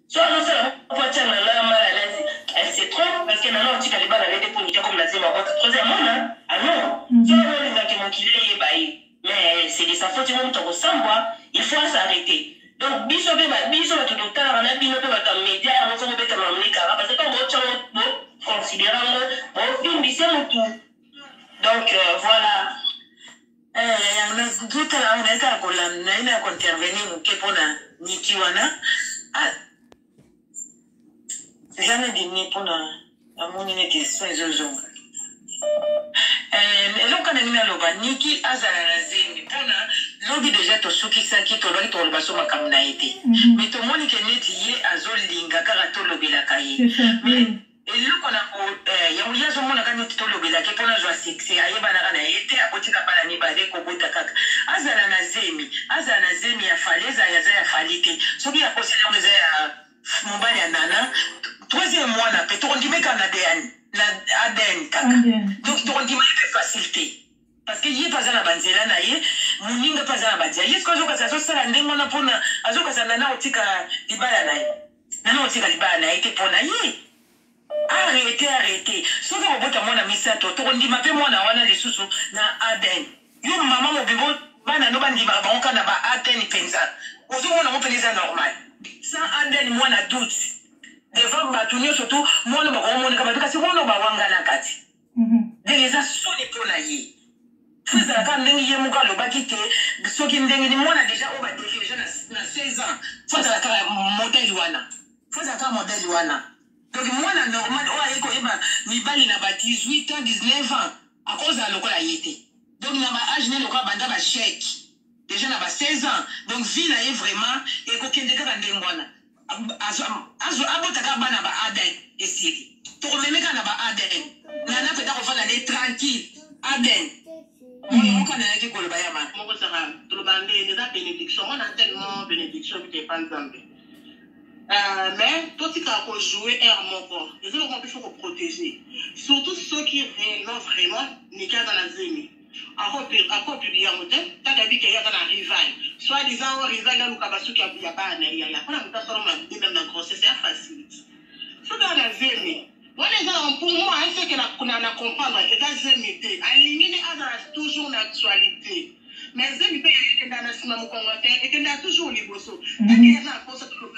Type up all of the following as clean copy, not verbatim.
Soit non, ça va tiens là mal à l'aise. Elle se trompe parce que maintenant tu calibres avec des produits comme la zéma. Troisièmement, hein? Ah non. Soit on les a qui m'ont qu'il est baillé. Mais c'est de sa faute, ils vont te ressembler. Il faut s'arrêter. Donc, biso va tout le temps, on a bien fait votre média, on va mettre ma monnaie car parce que quand on considère mon film, c'est mon tout. Donc, voilà. Tout à l'heure, on est à Golan, on a intervenu au Kepona, Nikiwana. Jamais dit Nipona, à mon unité, sois Zozo. Eloko na nina loba niki azala na zemi pona lobi deja to soki saki to lobi to loba so makam na ete mais to moni ke neti ye azolinga kaka to lobela kaye mais eloko na ya uya zo mona kaneti to lobela ke pona zo sexe ayeba na kana ete akotika bana ni bale ko bota kaka azala na zemi ya faleza ya za ya falite soki ya posela ngeza ya mobali ya nana troisième mois na peto ndimeka na deani la ADN kaka. Donc tu dis mais facilité parce que yé pas na banzela na yé muninga pas na badia yé ko zoka ça sala ndengo na pona azoka sana na otika libala na yé na otika libala na yé te pona yé arrêtez so ka bota mona misato to ndi mape mona wana lisusu na ADN yo mama mo bibo bana no bandi ba bonka na ba ADN penza ozo mona mo penza normal sans ADN mona doute devant batunyo surtout moi no ba mo ka parce que moi no ba wanga na kati déjà soni pona yé faza ka ndengi ye muka lo bakite soki ndengi ni mona déjà o ba déjà na 16 ans faza ka modèle wana donc mwana normal o ayeko eba mibali na ba 18 ans 19 ans à cause de lokola yete donc na ba âge ne lokola banda ba chèque déjà na ba 16 ans donc vie na ye vraiment e ko kende ka ndengwana azo abotaka bana ba ADN esiri to memeka na ba ADN na peta ko fala les tranquille ADN on kana yake ko ba yama moko saka to lo bande ne da bénédiction on a tellement bénédiction qui est pas nzambe mais toi tu as joué un moko et c'est qu'on peut faut protéger surtout ceux qui vraiment n'est qu'à dans la zemi encore publier en motel t'as d'habitude qu'il y a dans la rival soit disant rival là Lukabasu qui a pas na ya on a pas seulement même dans grossesse c'est facile faut dans la zemi voilà ça pour moi c'est que na comprendre et dans zemi aligner à toujours l'actualité mais zemi peut y dans la sima mo congoté et que n'a toujours liboso tant qu'il y a ça pour ça tout le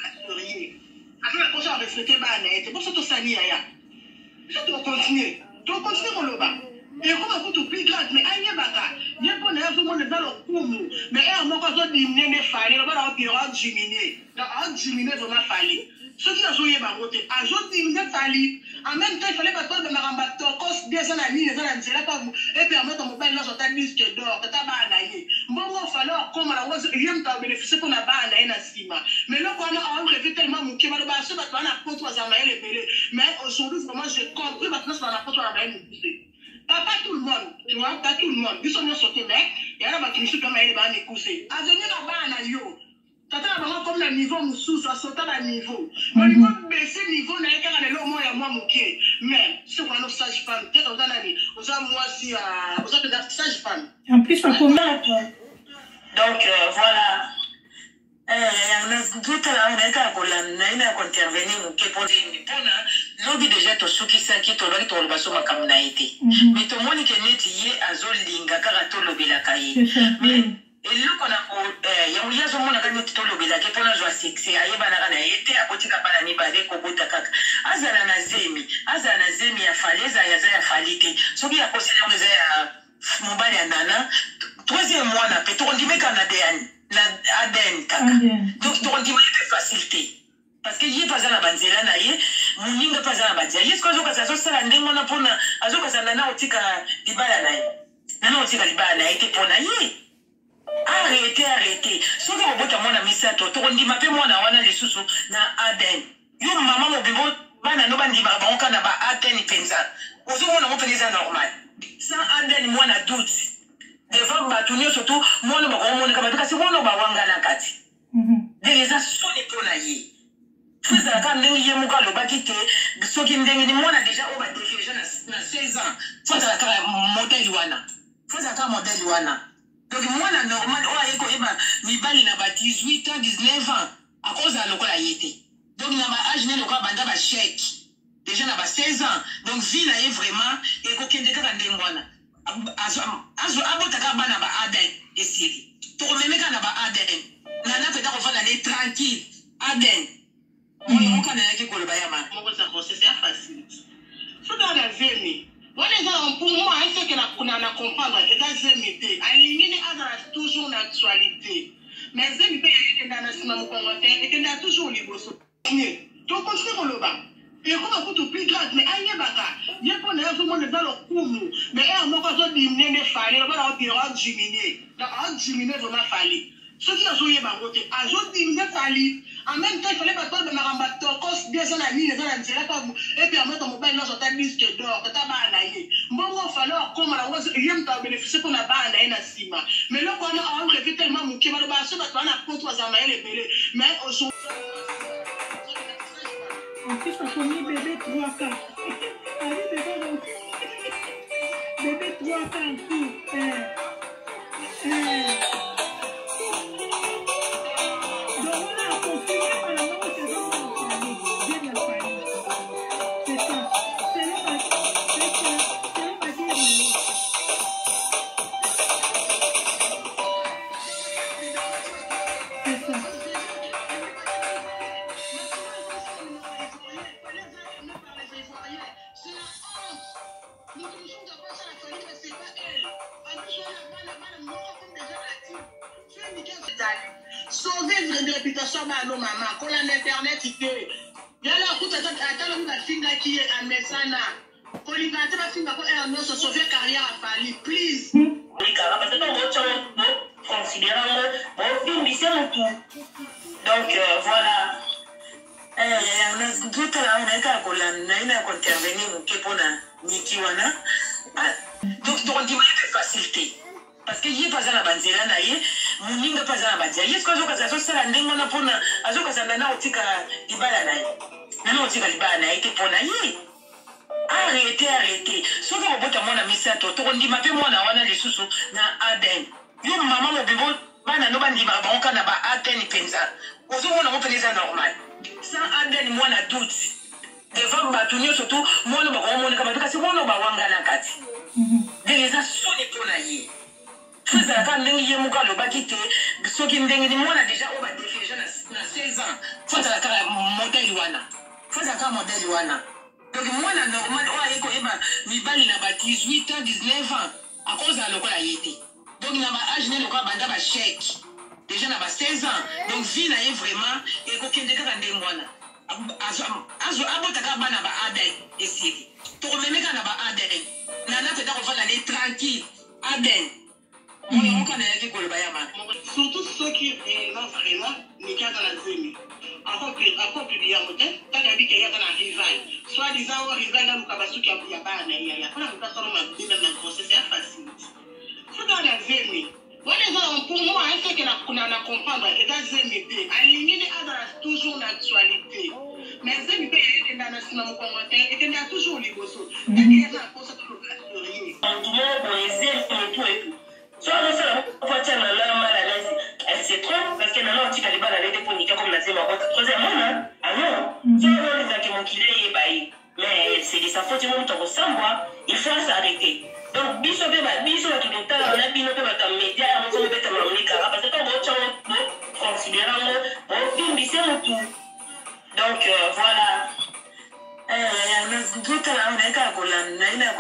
après la prochaine refléter bana et pour ça tout ça ni ya ça doit continuer mon loba. Et comment tout plus grave mais aïe baka bien qu'on a tout le monde dans le coup mais un mot quand on dit ne fallait le voilà on diminuer dans diminuer vraiment fallait ceux qui ont joué ma côté a joué diminuer fallait en même temps il fallait pas toi de maramba cause bien ça la ligne ça la c'est là pas et puis en mettre ton mobile là sur ta disque d'or ta banaye bon falloir comme la rose rien t'a bénéficier pour la banaye na sima mais là quand on a rêvé tellement mon qui va le passer parce qu'on a contre ça maïle belé mais aujourd'hui vraiment j'ai compris maintenant ça la contre la maïle pousser. Pas tout le monde, tu vois, pas tout le monde. Ils sont sortis, mais il y a un qui me comme il va m'écouter. À venir là-bas, yo. Tata vraiment comme le niveau moussou, ça saute à niveau. Le niveau baisser niveau, n'a qu'à aller au moins à moi mouquet. Mais si on a nos sages-femmes, peut-être on a l'année, on a moi si, on a des sages-femmes. En plus, on commente. Donc, voilà. Tout à l'heure, on est à Golan, on a intervenu au Kepona, lobi déjà to soki saki to lobi to loba so makam na ete mais to moni ke neti ye azolinga kaka to lobela kaye mais eloko na ya uya zo mona kaneti to lobela ke pona zo sexe ayeba na kana ete akotika bana ni bale ko bota kaka azala na zemi ya faleza ya za ya falite soki ya kosela ngeza ya mobali ya nana troisième mois na peto ndimeka na ADN kaka donc to ndimeka facilité parce que yé pas na banzela na yé muninga pas na badia yé ko zoka ça sala ndengo na pona azoka sana na otika libala na yé na otika libala na yé te pona yé arrêtez so ka bota mona misato to ndima pe mona wana lisusu na ADN yo mama mo bibo bana no bandi ba bonka na ba ADN penza ozo mona mo penza normal sans ADN mona doute devant batunyo surtout mona ba mona kama parce que mona ba wanga na kati déjà soni pona yé faza ka ndengi ye muka lo bakite soki ndengi ni mwana déjà o ba déjà na 16 ans faza ka modèle wana donc mwana normal o ayeko eba mibali na ba 18 ans 19 ans à cause de lokola yete donc donc na ba âge ne loka banda ba chèque déjà na ba 16 ans donc vie na ye vraiment et ko kende ka ndenge mwana azo abotaka bana ba aden esiri to remeka na ba aden na peta ko fala ne tranquille aden on kana yake ko ba yama moko ça c'est facile faut dans la vie pour moi c'est que la kuna comprendre et dans zémité aligné à toujours l'actualité mais zémité est dans la semaine congolais et que dans toujours les bosses donc on se releva et comment pour tout plus grave mais aïe baka bien qu'on a tout le monde dans le coup mais un mot quand on dit ne fallait là on diminuer là on diminuer vraiment fallait ceux qui ont joué ma côté a joué diminuer fallait en même temps il fallait pas toi de maramba tokos bien ça la ligne dans la tirette et puis en mettant mon mobile dans son disque d'or que ta ba naïe bon falloir comme la rose il aime ta bénéficier pour la ba naïe na sima mais là quand on a fait tellement mon qui va le basser parce qu'on a contre trois ans les belé mais au son en plus on connaît bébé 3 ans bébé 3 ans sauver une réputation à nos mamans. Quand l'internet il fait, il y a la route à la fille qui est à Messana. Quand il va à la fille qui est à sauver carrière à Fali, please. Parce que nous considérons donc voilà. Tout à l'heure, on a intervenu pour Nikiwana. Donc, on dit que facilité. Parce que il n'y a pas de banzela naïe, muninga pas de banzela. Est-ce que je suis ça la ndenge na pona, azo ka sandana otika libala naïe. Nana otika libala naïe te pona naïe. Arrêtez. Sauf que on bota mona misato, to on dit ma pe mona wana les sous na Aden. Yo maman mo bebo bana no bandi ba banka na ba Aden penza. Ozo mona mo penza normal. Sans Aden mona doute. Devant batunyo surtout mona ba mona kama parce que mona ba wanga na kati. Déjà soni pona naïe. Faza ka ndenge yemuka lo bakite soki ndenge ni mwana déjà on va déféger na 16 ans faza ka modèle wana donc mwana normal o ayeko eba mibali na ba 18 ans 19 ans à cause de lokola yete donc na ba âge ne lokola banda ba chèque déjà na ba 16 ans donc vie na ye vraiment et ko kende ka ndenge mwana azo abotaka bana ba Aden esiri to remeka na ba Aden na peta ko fala ne tranquille Aden. Surtout ceux qui ont vraiment les cas dans la zone. Encore plus bien, quand il y a un rival, soit disant au rival dans le cabassou qui a pas un aïe, il y a pas de personne qui m'a dit que c'est facile. C'est dans la zone. Pour moi, c'est que qu'on a comprendre et dans la zone, aligné toujours l'actualité. Mais la zone est dans la semaine congolais et dans toujours les bossos. Et il y a un poste de rien. Soit on va faire la mal à l'aise, elle se trompe parce que maintenant tu as les balles à l'aide pour niquer comme la zéma. Troisièmement, ah non, soit on les a qui m'ont killé et baillé. Mais c'est de sa faute, ils vont te ressembler, il faut s'arrêter. Donc, biso tout le temps, on a bino pe bata média, on va mettre ma monica parce que quand on considère on film bise tout. Donc voilà. Tout à l'heure, on a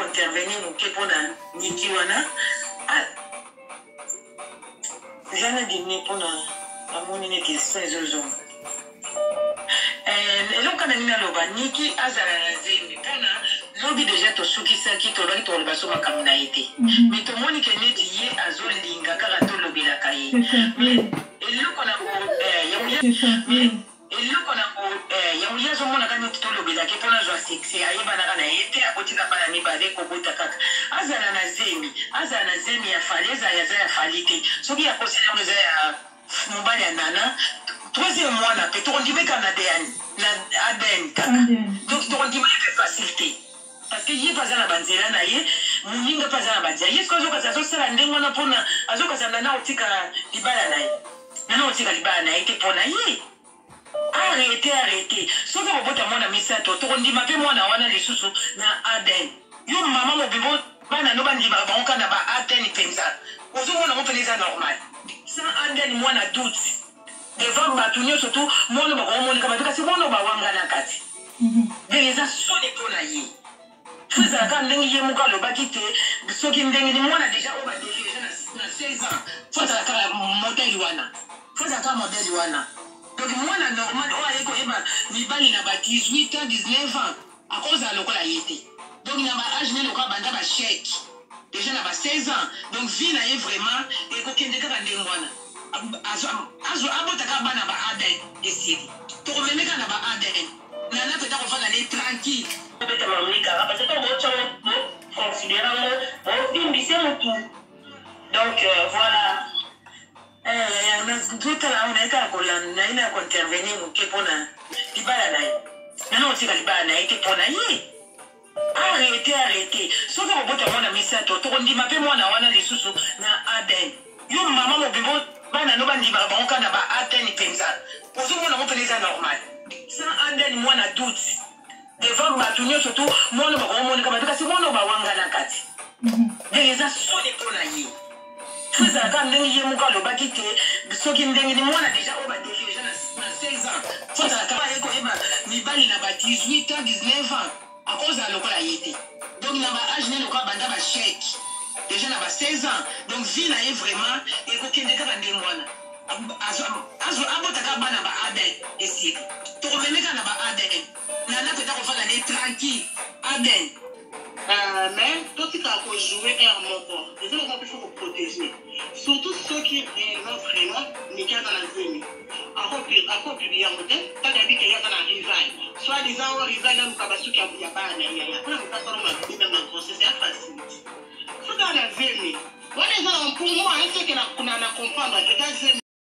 intervenu pour Nikiwana. J'en ai dit pour la question de Zozo. Et donc, on a mis à l'oba, Niki Azarazi, lobby déjà to sukisa ki to lobby to le baso makamna été. Mais to moni ke net yé azo linga kara to lobby la kaye. Mais et là qu'on a yamuya zo mona kana to lobby la ke pona zo sexy ayi bana kana été a botika bana ni bale ko bota kaka. Azana na zemi ya faleza ya za falite. Soki ya kosela mza ya mobali ya nana. Troisième mois na pe to ndime canadien na Aden kaka. Donc to ndime facilité. Parce que yé pas na banzela na yé muninga pas na banzela yé ko zo ka zo sala ndengo na pona azo ka zana na otika libala na yé. Na otika libala na yé te pona yé. Arrêtez. Sauf que vous avez mis ça, tu dis, ma moi, na les sous na Aden. Yo, maman, mon bébé, bana no bandi ba on kana ba Aden penza. Ozo mona mo penza normal. Sans Aden moi na doute. Devant batunyo surtout, moi no ba on kama kasi moi no ba wanga na kati. Déjà so les ponayi. Faza ka ndenge ye muka lo bakite, soki ndenge ni moi na déjà o ba déjà na 16 ans. Faza ka modèle wana. Donc moi na normal o ayeko eba ni bali na ba 18 ans 19 ans à cause de lokola yete. Donc na ba âge ne lokola banda ba chèque. Déjà na ba 16 ans. Donc vie na ye vraiment et ko kende ka ndengwana. Azo abotaka bana ba Aden esiri. To remeka na ba Aden. Na na peta ko fana les tranquille. Peta mamika parce que bon chamo considérant bon bimbise mutu. Donc voilà. Tout à l'heure, on a intervenu pour libala naï. Non, c'est libala naï, c'est pour naï. Arrêtez. Sauf que vous avez mis ça, on dit, ma moi, on a les sous na Aden. Yo, maman, mon bébé, bana no bandi ba on kana ba Aden penza. Pour ce monde, on peut les normal. Sans Aden, moi, na doute. Devant batunyo surtout, moi, no ba on kama kasi moi no ba wanga na kati. Déjà so les pour naï. Faza ka ndenge ye muka lo bakite soki ndenge ni mwana déjà o ba déjà na 16 ans. Faza ka ba yeko eba ni bali na ba 18 ans 19 ans à cause de lokola yete. Donc na ba âge ne lokola banda ba chèque. Déjà na ba 16 ans. Donc vie na ye vraiment et ko kende ka ndenge mwana. Azo abota ka bana ba Aden esiri. To remeka na ba Aden. Na na peta ko fala les tranquille Aden. Mais tout ce qui a joué est en mon corps. Les gens il faut protéger. Surtout ceux qui ont vraiment niqué dans la zone. Encore plus bien, quand il y a dit qu'il y a un rival. Soit disant un rival dans le cabasou qui a pas un aïe. Après, on passe dans la grossesse, c'est facile. Faut dans la zone. Voilà, pour moi, c'est que qu'on a comprendre que dans